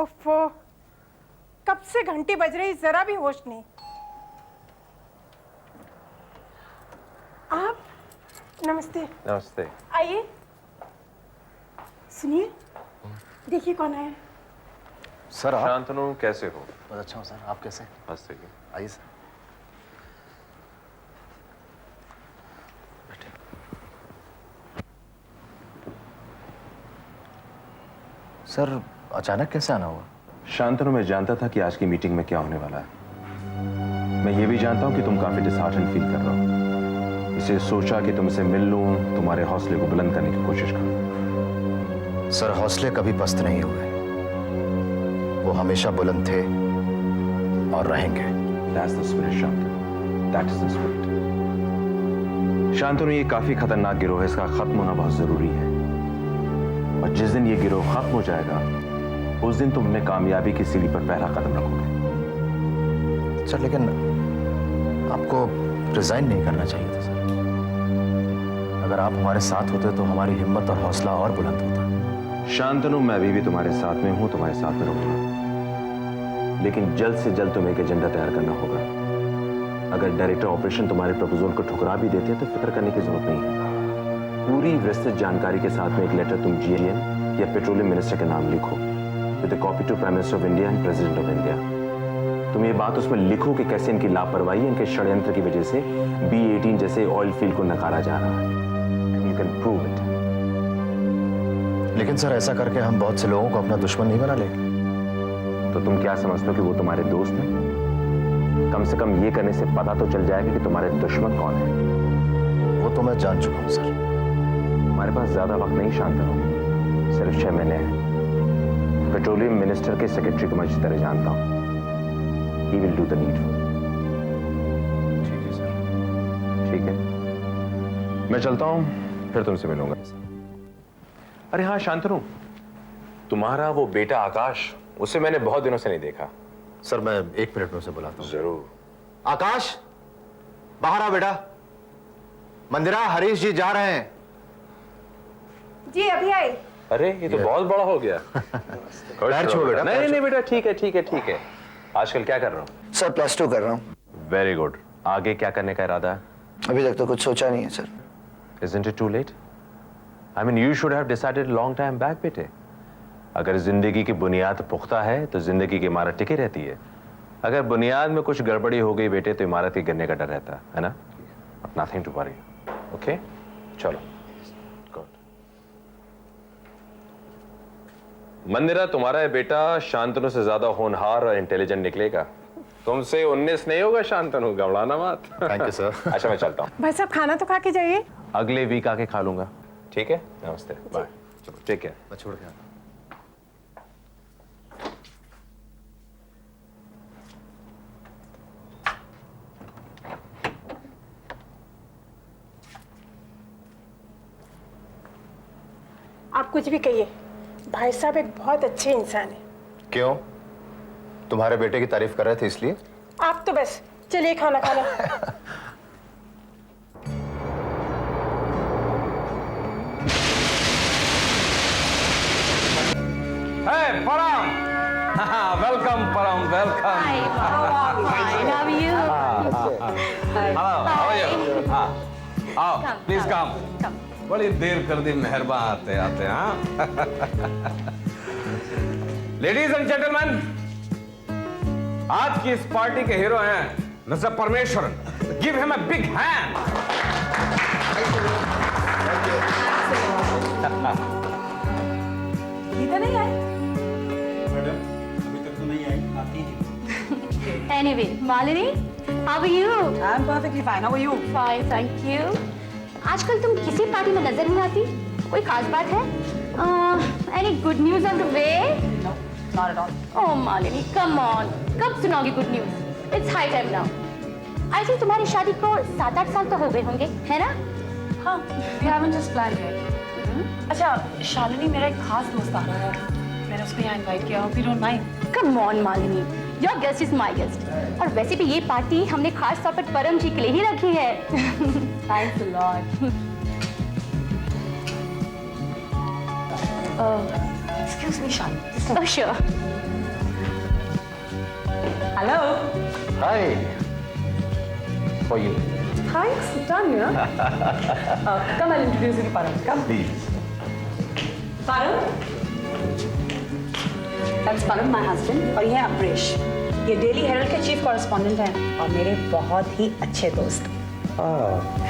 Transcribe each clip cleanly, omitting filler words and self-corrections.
ओफो, कब से घंटी बज रही, जरा भी होश नहीं। आप? नमस्ते। नमस्ते। आइए। सुनिए, देखिए कौन आया। सर आप? शांतनु, कैसे हो? बहुत अच्छा हूँ सर, आप कैसे? बस सही है। आइए सर। सर अचानक कैसे आना हुआ? शांतनु, मैं जानता था कि आज की मीटिंग में क्या होने वाला है। मैं ये भी जानता हूँ कि तुम काफी डिसहार्टेंड फील कर रहे हो। इसे सोचा कि तुमसे मिल लूं, तुम्हारे हौसले को बुलंद करने की कोशिश करूं। सर हौसले कभी पस्त नहीं हुए, वो हमेशा बुलंद थे और रहेंगे। That's the spirit, Shantanu. That is the spirit। Shantanu, ये काफी खतरनाक गिरोह है, इसका खत्म होना बहुत जरूरी है। और जिस दिन ये गिरोह खत्म हो जाएगा, उस दिन तुम अपने कामयाबी की सीढ़ी पर पहला कदम रखोगे। सर लेकिन आपको रिजाइन नहीं करना चाहिए था सर। अगर आप हमारे साथ होते तो हमारी हिम्मत और हौसला और बुलंद होता। शांतनु, मैं अभी भी तुम्हारे साथ में हूं, तुम्हारे साथ में रहूंगा, लेकिन जल्द से जल्द तुम्हें एक एजेंडा तैयार करना होगा। अगर डायरेक्टर ऑपरेशन तुम्हारे प्रपोजल को ठुकरा भी देते हैं तो फिक्र करने की जरूरत नहीं है। पूरी विस्तृत जानकारी के साथ में एक लेटर तुम GLN या पेट्रोलियम मिनिस्टर के नाम लिखो, with a copy to prime minister of India and president of India. तुम ये बात उसमें लिखो कि कैसे इनकी लापरवाही, इनके षड्यंत्र की वजह से B-18 जैसे ऑयल फील्ड को नकारा जा रहा है। And you can prove it. लेकिन सर ऐसा करके हम बहुत से लोगों को अपना दुश्मन नहीं बना लेंगे। तो तुम क्या समझते हो कि वो तुम्हारे दोस्त हैं? कम से कम ये करने से पता तो चल जाएगा कि तुम्हारे दुश्मन कौन है। वो तो मैं जान चुका हूँ सर। हमारे पास ज्यादा वक्त नहीं शांतनु, सिर्फ 6 महीने हैं। पेट्रोलियम मिनिस्टर के सेक्रेटरी को मैं अच्छी तरह जानता हूँ। He will do the needful। ठीक है सर। ठीक है, मैं चलता हूँ, फिर तुमसे मिलूंगा। अरे हाँ शांतनु, तुम्हारा वो बेटा आकाश, उसे मैंने बहुत दिनों से नहीं देखा। सर मैं 1 मिनट में उसे बुलाता हूँ। जरूर। आकाश, बाहर आ बेटा। मंदिरा, हरीश जी जा रहे हैं। जी अभी आई। अरे ये तो बहुत बड़ा हो गया। पैर छुओ बेटा। नहीं नहीं बेटा, ठीक है ठीक है ठीक है। आजकल क्या कर रहा हूँ? सर +2 कर रहा हूँ। Very good. आगे क्या करने का इरादा है? अभी तक तो कुछ सोचा नहीं है sir. Isn't it too late? I mean, you should have decided a long time back, बेटे। अगर जिंदगी की बुनियाद पुख्ता है तो जिंदगी की इमारत टिकी रहती है। अगर बुनियाद में कुछ गड़बड़ी हो गई बेटे तो इमारत के गिरने का डर रहता है ना? Nothing to worry. Okay? चलो। Good. मंदिरा, तुम्हारा बेटा शांतनु से ज्यादा होनहार और इंटेलिजेंट निकलेगा। तुमसे 19 नहीं होगा शांतनु, घबराना मत। Thank you sir. अच्छा मैं चलता हूँ। भाई साहब खाना तो खा के जाइए। अगले वीक आके खा लूंगा। ठीक है, नमस्ते, बाय। चलो ठीक है। मैं छोड़ के आता हूँ। आप कुछ भी कहिए, भाई साहब एक बहुत अच्छे इंसान है। क्यों? तुम्हारे बेटे की तारीफ कर रहे थे इसलिए? आप तो बस चलिए खाना खाना। Hey, Param! Welcome, Param, welcome. Hi, fine. How are you? Hello, how are you? आओ, please come. बड़ी देर कर दी, मेहरबान आते आते हाँ। Ladies and gentlemen, आज की इस पार्टी के हीरो हैं mister Parameswaran. Give him a big hand. Geeta नहीं आई? Anyway, Malini, how are you? I'm perfectly fine. How are you? Fine, thank you. आजकल तुम किसी पार्टी में नजर नहीं आती। कोई खास बात है? Any good news on the way? No, not at all. Oh, Malini, come on. कब सुनाओगी good news? It's high time now. I think तुम्हारी शादी को 7-8 साल तो हो गए होंगे, है ना? हाँ, we haven't just planned yet. अच्छा, शालिनी मेरा एक खास दोस्त आ रहा है। मैंने उसको यहाँ इनवाइट किया। Hope you don't mind. Come on, Malini. Your guest is my guest. और वैसे भी ये पार्टी हमने खास तौर पर परम जी के लिए ही रखी है। Thanks a lot. Excuse me, Shalini. Oh, sure. Hello. Hi. How are you? Hi, Tanya. Come, I'll introduce you to Param. Come. Please. Param. That's Param, my husband. और ये है अप्रेश. ये डेली हेरल्ड के चीफ कॉरेस्पॉन्डेंट हैं और मेरे बहुत ही अच्छे दोस्त.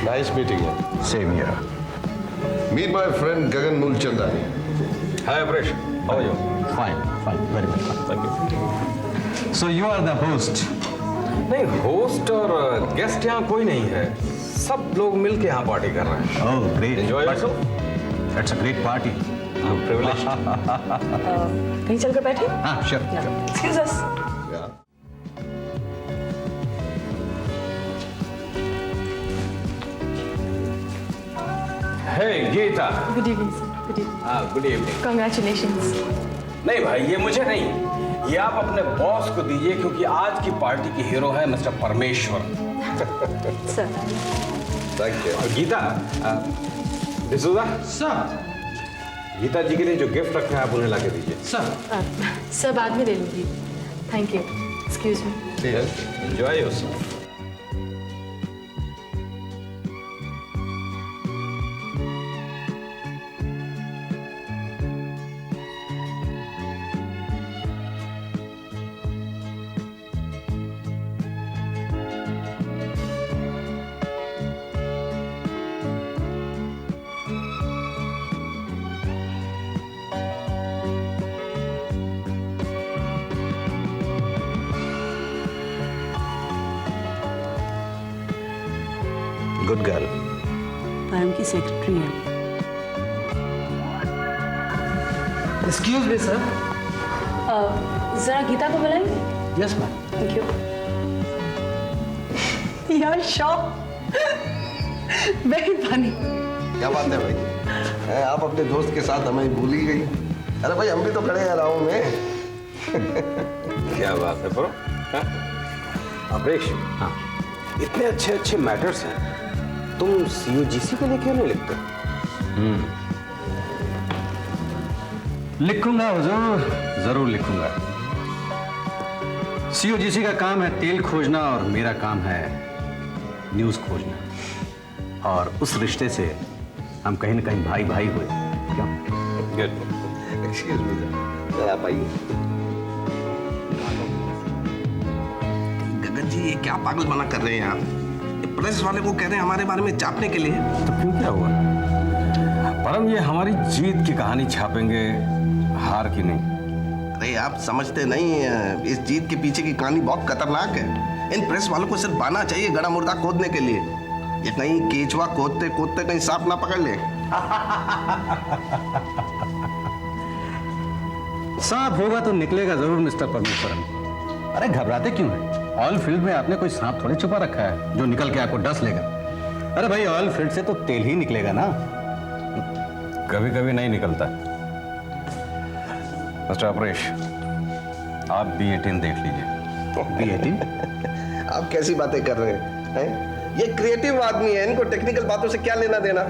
Nice meeting you. Same here. Meet my friend Gagan Mulchandani. Hi, Apresh. How are you? Fine, very much fine. Thank you. So you are the host. नहीं, होस्ट और guest यहाँ कोई नहीं है. सब लोग मिलके यहाँ पार्टी कर रहे हैं. Oh, great. Enjoy yourself. That's a great party. I'm privileged. कहीं चलकर बैठे? Ah, sure. Excuse us. Yeah. Hey, Geeta. Good evening, sir. Good evening. हाँ, good evening. Congratulations. नहीं भाई, ये मुझे नहीं. ये आप अपने बॉस को दीजिए क्योंकि आज की पार्टी की हीरो है मिस्टर परमेश्वर. Sir. Thank you. और गीता, डिसूजा. Sir. गीता जी के लिए जो गिफ्ट रखे हैं आप उन्हें लाके दीजिए. Sir. सर बाद में ले लूँगी. Thank you. Excuse me. Enjoy yourself. Good girl. परम की सेक्रेटरी है. Excuse me, sir. जरा गीता को बुलाएंगे. Yes, ma'am. Thank you. यार शॉक. Very funny. क्या बात है भाई? हैं, आप अपने दोस्त के साथ हमें भूल ही गई. अरे भाई हम भी तो खड़े हैं राउंड में. क्या बात है ब्रो? अप्रेश. हाँ. इतने अच्छे अच्छे मैटर्स हैं. तुम COGC के लिए क्यों नहीं लिखते? लिखूंगा हुजूर, जरूर लिखूंगा. COGC का काम है तेल खोजना और मेरा काम है न्यूज खोजना. और उस रिश्ते से हम कहीं ना कहीं भाई भाई हुए. क्यों? गुड. एक्सक्यूज मी जरा आप आइए. गगन जी ये क्या पागल बना कर रहे हैं आप? प्रेस वाले को कह रहे हैं हमारे बारे में छापने के लिए. तो क्यों क्या हुआ? परम, ये हमारी जीत की कहानी छापेंगे, हार की नहीं. अरे आप समझते नहीं हैं, इस जीत के पीछे की कहानी बहुत खतरनाक है. इन प्रेस वालों को सिर्फ बहाना चाहिए गड़ा मुर्दा खोदने के लिए. ये कहीं केचवा खोदते खोदते कहीं सांप ना पकड़ ले. सांप होगा तो निकलेगा जरूर मिस्टर परमेश्वरन. अरे घबराते क्यों हैं? ऑयल फील्ड में आपने कोई सांप थोड़ी छुपा रखा है जो निकल के आपको डस लेगा. अरे भाई ऑयल फील्ड से तो तेल ही निकलेगा ना. कभी कभी नहीं निकलता. मिस्टर अप्रेश, आप B18 देख लीजिए. B18? आप कैसी बातें कर रहे हैं? ये क्रिएटिव आदमी है, इनको टेक्निकल बातों से क्या लेना देना.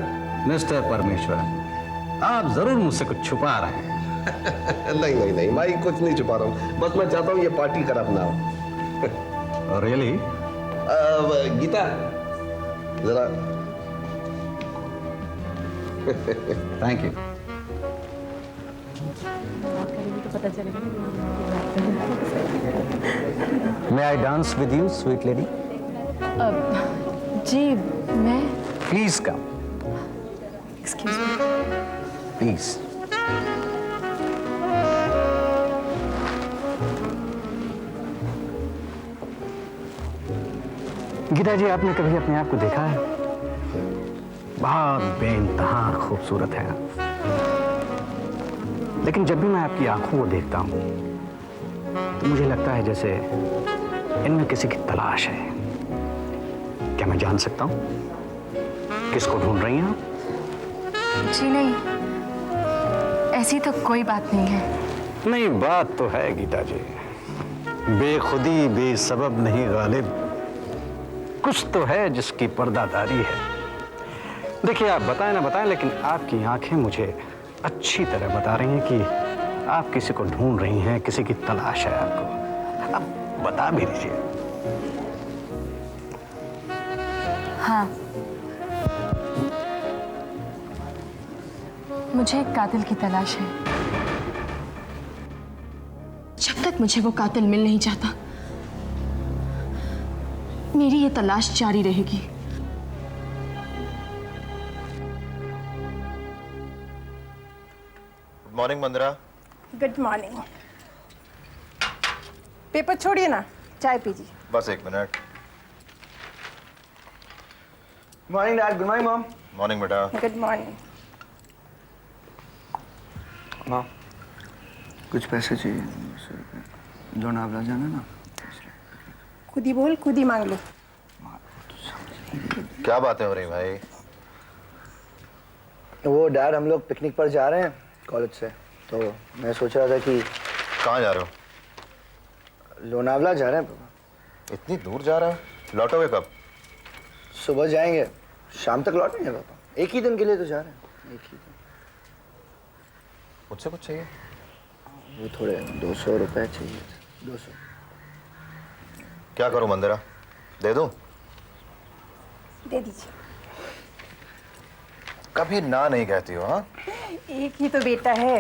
मिस्टर परमेश्वरन, आप जरूर मुझसे कुछ छुपा रहे हैं. नहीं नहीं नहीं, मैं कुछ नहीं छुपा रहा हूँ. बस मैं चाहता हूँ ये पार्टी खराब ना हो. रियली? गीता जरा. Thank you. तो पता चलेगा. May I dance with you sweet lady? जी मैं. Please come. Excuse me. Please. Geeta ji, आपने कभी अपने आप को देखा है? बहुत बेइंतहा खूबसूरत है आप. लेकिन जब भी मैं आपकी आंखों को देखता हूं तो मुझे लगता है जैसे इनमें किसी की तलाश है. क्या मैं जान सकता हूं किसको ढूंढ रही हैं आप? जी नहीं, ऐसी तो कोई बात नहीं है. नहीं, बात तो है गीता जी. बेखुदी बेसबब नहीं गालिब, कुछ तो है जिसकी पर्दादारी है. देखिए, आप बताएं ना बताएं, लेकिन आपकी आंखें मुझे अच्छी तरह बता रही हैं कि आप किसी को ढूंढ रही हैं, किसी की तलाश है आपको. अब बता भी दीजिए। हाँ, मुझे एक कातिल की तलाश है। जब तक मुझे वो कातिल मिल नहीं जाता, मेरी ये तलाश जारी रहेगी। Good morning Mandira. Good morning. Paper छोड़िए ना, चाय पीजिए। बस 1 मिनट। Morning dad. Good morning mom. Morning बेटा। Good morning. माँ, कुछ पैसे चाहिए, लोनावला जाना ना। खुद ही बोल, खुद ही मांग लो। क्या बातें हो रही भाई? वो डैड, हम लोग पिकनिक पर जा रहे हैं कॉलेज से, तो मैं सोच रहा था कि कहाँ जा रहे हो? लोनावला जा रहे हैं पापा। इतनी दूर जा रहा है? लौटोगे कब? सुबह जाएंगे, शाम तक लौटेंगे पापा। एक ही दिन के लिए तो जा रहे हैं, एक ही दिन। मुझसे कुछ चाहिए? वो थोड़े 200 रुपए चाहिए। 200। क्या करूं मंदिरा? दे दूं? दे दीजिए। कभी ना नहीं कहती हो। हाँ, एक ही तो बेटा है।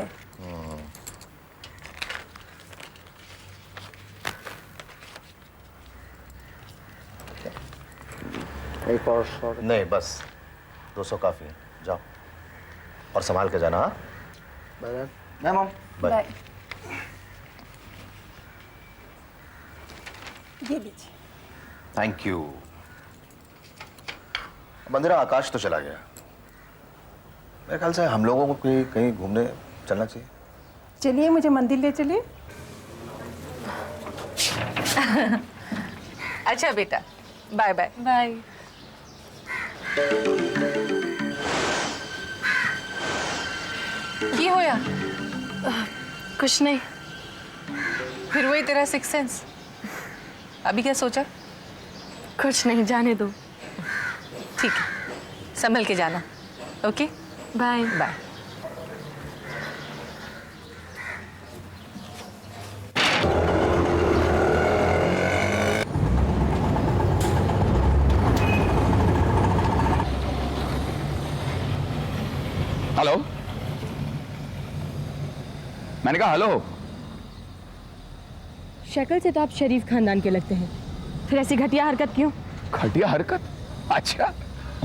एक और 100 रुपए। नहीं बस 200 काफी है। जाओ और संभाल के जाना। हाँ, मैं मॉम। बाय। बाय। दे दीजिए। Thank you. मंदिरा, आकाश तो चला गया। मेरे ख्याल से हम लोगों को कहीं घूमने चलना चाहिए। चलिए, मुझे मंदिर ले चलिए। अच्छा बेटा, बाय बाय। बाय। की होया? कुछ नहीं। फिर वही तेरा सिक्स सेंस। अभी क्या सोचा? कुछ नहीं, जाने दो। ठीक है, संभल के जाना। Okay, bye. बाय। हेलो, मैंने कहा हेलो। शक्ल से तो आप शरीफ खानदान के लगते हैं, फिर ऐसी घटिया हरकत क्यों? घटिया हरकत? अच्छा,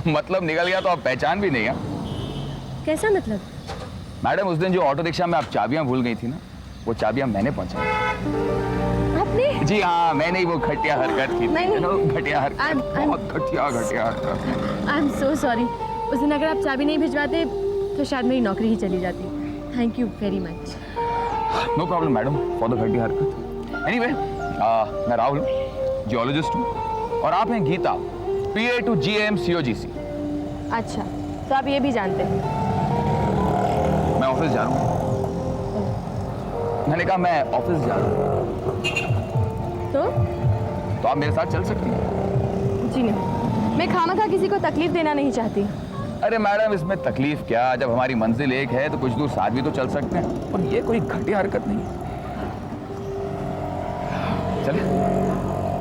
मतलब निकल गया तो आप पहचान भी नहीं है? कैसा मतलब? मैडम, उस दिन जो ऑटो रिक्शा में आप चाबियां भूल गई थी ना, वो चाबियां मैंने पहुंचाई। आपने? जी हाँ, मैंने ही वो घटिया हरकत की। नहीं। घटिया हरकत, बहुत घटिया हरकत। I am so sorry. उस दिन अगर आप चाबी नहीं भिजवाते तो शायद मेरी नौकरी ही चली जाती। Thank you very much. No problem madam for the घटिया हरकत। एनीवे, मैं राहुल, जियोलॉजिस्ट हूँ, और आप हैं Gita, PA to GM COGC। अच्छा, तो आप ये भी जानते हैं? मैं ऑफिस जा रहा हूँ। मैंने कहा मैं ऑफिस जा रहा हूँ। तो आप मेरे साथ चल सकती हैं? जी नहीं, मैं खामखा किसी को तकलीफ देना नहीं चाहती। अरे मैडम, इसमें तकलीफ क्या? जब हमारी मंजिल एक है तो कुछ दूर साथ भी तो चल सकते हैं, और ये कोई घटिया हरकत नहीं है। चलिए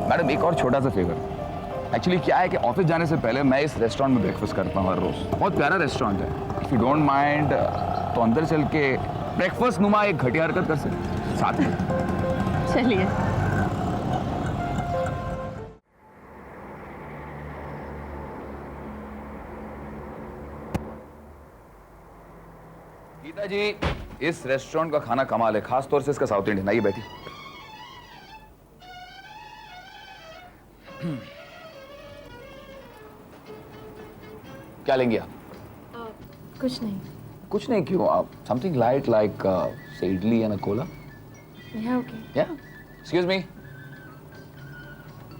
मैडम, एक और छोटा सा फेवर। एक्चुअली क्या है कि ऑफिस जाने से पहले मैं इस रेस्टोरेंट में ब्रेकफास्ट करता हूँ हर रोज। बहुत प्यारा रेस्टोरेंट है। इफ यू डोंट माइंड तो अंदर चल के ब्रेकफास्ट नुमा एक घटिया हरकत कर सकते साथ में। चलिए। गीता जी, इस रेस्टोरेंट का खाना कमाल है, खास तौर से इसका साउथ इंडियन। आइए बैठिए। क्या लेंगे आप? कुछ नहीं। कुछ नहीं क्यों? आप समथिंग लाइट लाइक से इडली एंड अ कोला? या ओके। या excuse me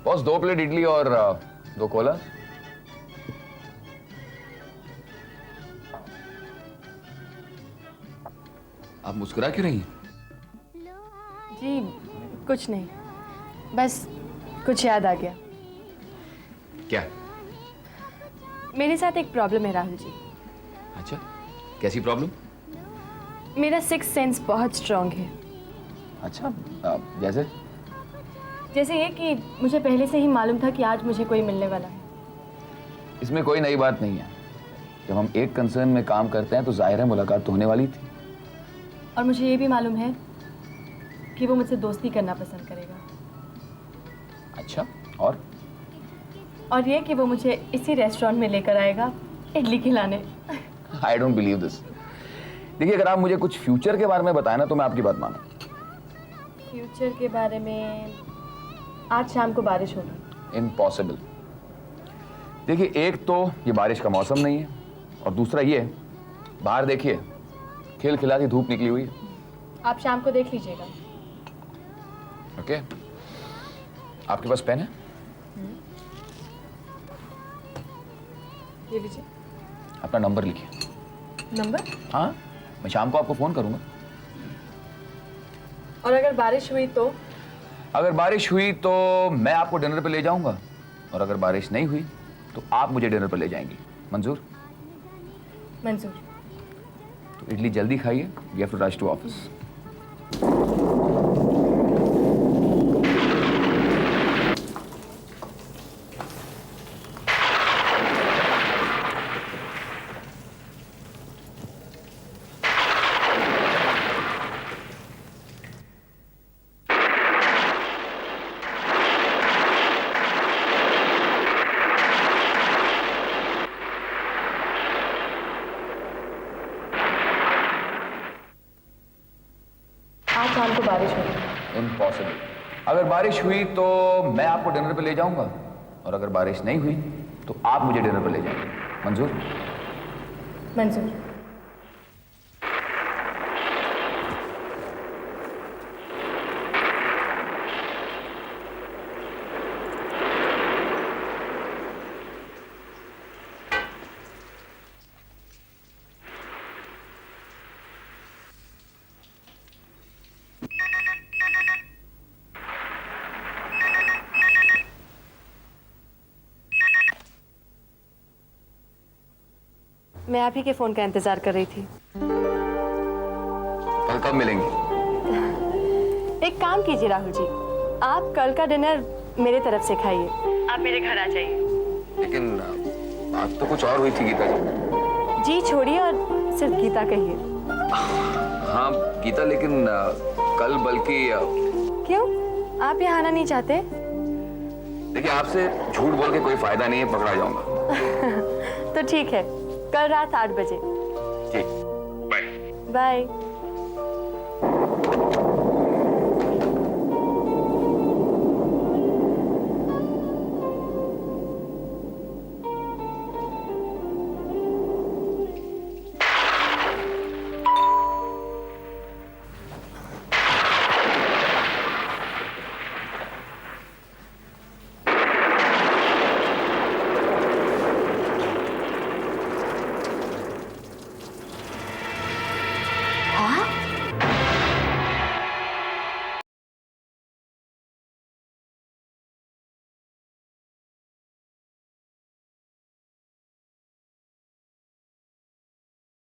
boss, 2 plate idli और 2 कोला। आप मुस्कुरा क्यों रही हैं? जी कुछ नहीं, बस कुछ याद आ गया। क्या? मेरे साथ एक प्रॉब्लम है राहुल जी। अच्छा, कैसी प्रॉब्लम? मेरा सिक्स सेंस बहुत स्ट्रांग है। अच्छा, जैसे? जैसे ये कि मुझे पहले से ही मालूम था कि आज मुझे कोई मिलने वाला है। इसमें कोई नई बात नहीं है। जब हम एक कंसर्न में काम करते हैं तो जाहिर है मुलाकात तो होने वाली थी। और मुझे ये भी मालूम है कि वो मुझसे दोस्ती करना पसंद करेगा। अच्छा, और ये कि वो मुझे इसी रेस्टोरेंट में लेकर आएगा इडली खिलाने। I don't believe this. देखिए, अगर आप मुझे कुछ फ्यूचर के बारे में बताएं ना तो मैं आपकी बात मानूं। फ्यूचर के बारे में? आज शाम को बारिश होगी। इम्पॉसिबल। देखिए, एक तो ये बारिश का मौसम नहीं है, और दूसरा ये बाहर देखिए खिलखिलाती धूप निकली हुई है। आप शाम को देख लीजिएगा। ओके, आपके पास पेन है? ये लीजिए। अपना नंबर लिखिए। नंबर? हाँ, मैं शाम को आपको फोन करूंगा। और अगर बारिश हुई तो? अगर बारिश हुई तो मैं आपको डिनर पे ले जाऊंगा, और अगर बारिश नहीं हुई तो आप मुझे डिनर पे ले जाएंगी। मंजूर? मंजूर। तो इडली जल्दी खाइए, we have to rush to office. आज शाम को बारिश होगी। इम्पॉसिबल। अगर बारिश हुई तो मैं आपको डिनर पे ले जाऊंगा, और अगर बारिश नहीं हुई तो आप मुझे डिनर पे ले जाएंगे। मंजूर? मंजूर। मैं आप ही के फोन का इंतजार कर रही थी। कल कब मिलेंगे? एक काम कीजिए राहुल जी, आप कल का डिनर मेरे तरफ से खाइए। आप मेरे घर आ जाइए। लेकिन बात तो कुछ और हुई थी गीता जी। जी छोड़िए और सिर्फ गीता कहिए। हाँ गीता, लेकिन कल बल्कि क्यों? आप यहाँ आना नहीं चाहते? देखिए, आपसे झूठ बोल के कोई फायदा नहीं है, पकड़ा जाऊंगा। तो ठीक है, कल रात 8 बजे। ठीक, बाय। बाय।